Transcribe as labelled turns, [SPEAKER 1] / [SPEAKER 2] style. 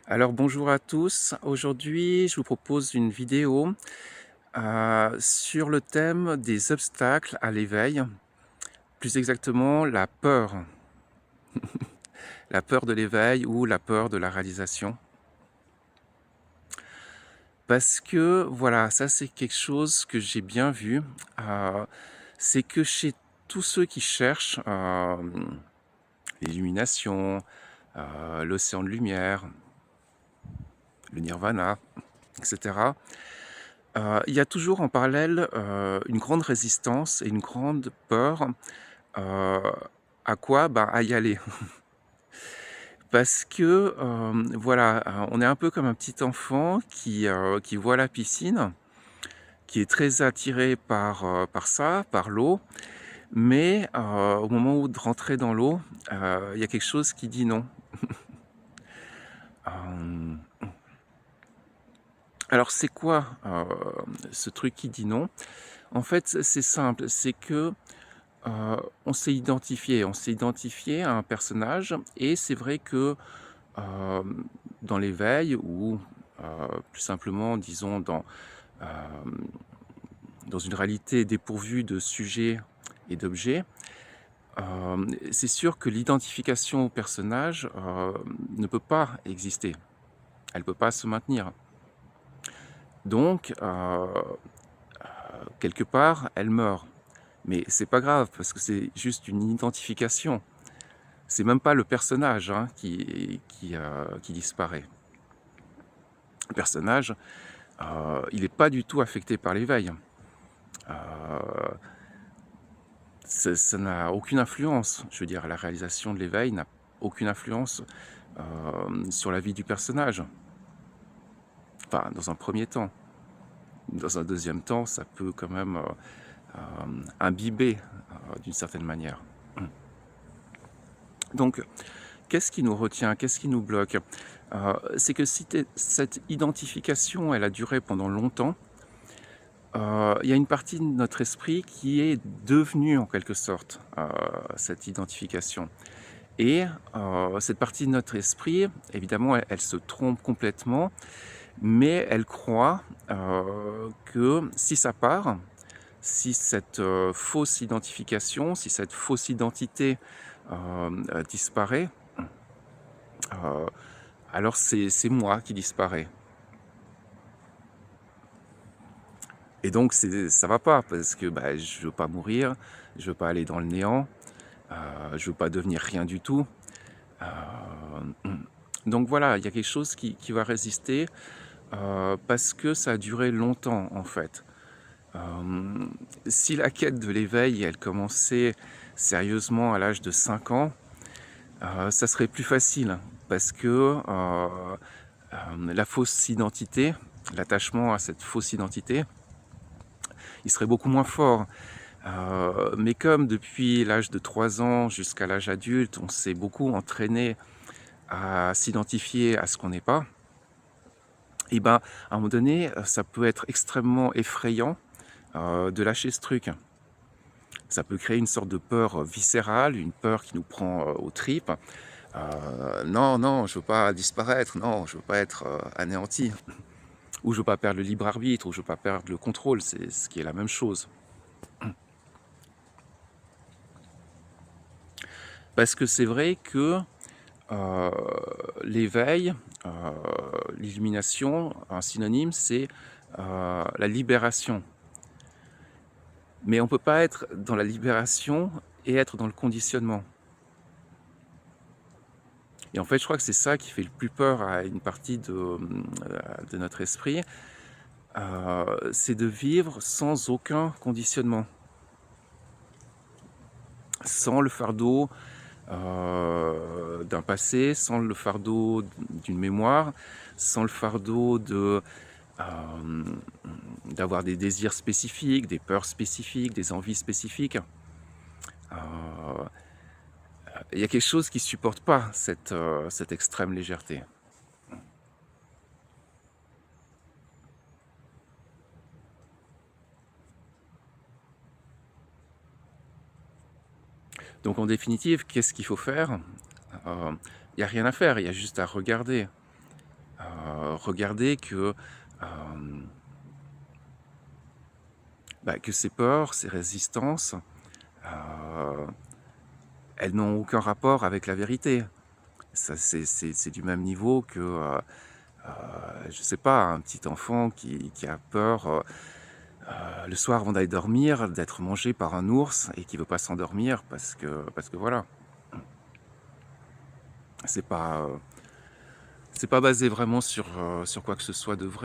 [SPEAKER 1] Alors bonjour à tous, aujourd'hui je vous propose une vidéo sur le thème des obstacles à l'éveil, plus exactement la peur de l'éveil ou la peur de la réalisation. Parce que voilà, ça c'est quelque chose que j'ai bien vu, c'est que chez tous ceux qui cherchent l'illumination, l'océan de lumière, le nirvana, etc. Il y a toujours en parallèle, une grande résistance et une grande peur, heu, à quoi? Ben, à y aller. Parce que, voilà, on est un peu comme un petit enfant qui voit la piscine, qui est très attiré par ça, par l'eau, mais, au moment où de rentrer dans l'eau, il y a quelque chose qui dit non. Hem, alors c'est quoi, ce truc qui dit non? En fait, c'est simple, c'est que on s'est identifié à un personnage et c'est vrai que, dans l'éveil ou, plus simplement disons hem, dans une réalité dépourvue de sujets et d'objets, c'est sûr que l'identification au personnage, ne peut pas exister. Elle peut pas se maintenir. Donc, quelque part, elle meurt. Mais c'est pas grave parce que c'est juste une identification. C'est même pas le personnage, hein, qui disparaît. Le personnage, il est pas du tout affecté par l'éveil. Heu, ça n'a aucune influence. Je veux dire, la réalisation de l'éveil n'a aucune influence, sur la vie du personnage. Enfin, dans un premier temps. Dans un deuxième temps, ça peut quand même, imbiber, d'une certaine manière. Donc qu'est-ce qui nous retient? Qu'est-ce qui nous bloque? C'est que si cette identification, elle a duré pendant longtemps, il y a une partie de notre esprit qui est devenue en quelque sorte, cette identification et cette partie de notre esprit, évidemment, elle se trompe complètement, mais elle croit, que si ça part, si cette, fausse identification, si cette fausse identité, disparaît, heu, alors c'est moi qui disparaît et donc ça va pas parce que, bah, je veux pas mourir, je veux pas aller dans le néant, je veux pas devenir rien du tout. Hem, donc voilà, il y a quelque chose qui va résister, parce que ça a duré longtemps, en fait. Hem, si la quête de l'éveil, elle commençait sérieusement à l'âge de 5 ans, ça serait plus facile parce que, la fausse identité, l'attachement à cette fausse identité, il serait beaucoup moins fort. Mais comme depuis l'âge de 3 ans jusqu'à l'âge adulte, on s'est beaucoup entraîné à s'identifier à ce qu'on n'est pas et ben, à un moment donné, ça peut être extrêmement effrayant, de lâcher ce truc. Ça peut créer une sorte de peur, viscérale, une peur qui nous prend, aux tripes. «Non, non, je veux pas disparaître, non, je veux pas être, anéanti» ou «Je veux pas perdre le libre arbitre» ou «Je veux pas perdre le contrôle», c'est ce qui est la même chose. Parce que c'est vrai que, heu, l'éveil, heu, l'illumination, un synonyme, c'est, la libération. Mais on peut pas être dans la libération et être dans le conditionnement. Et en fait, je crois que c'est ça qui fait le plus peur à une partie de notre esprit, c'est de vivre sans aucun conditionnement, sans le fardeau, d'un passé, sans le fardeau d'une mémoire, sans le fardeau hem, d'avoir des désirs spécifiques, des peurs spécifiques, des envies spécifiques. Heu, il y a quelque chose qui supporte pas cette extrême légèreté. Donc en définitive, qu'est-ce qu'il faut faire? Il y a rien à faire, il y a juste à regarder. regarder que ces peurs, ces résistances, heu, elles n'ont aucun rapport avec la vérité. Ça, c'est du même niveau que, je sais pas, un petit enfant qui a peur, le soir avant d'aller dormir, d'être mangé par un ours et qui veut pas s'endormir parce que voilà. C'est pas, c'est pas basé vraiment sur quoi que ce soit de vrai.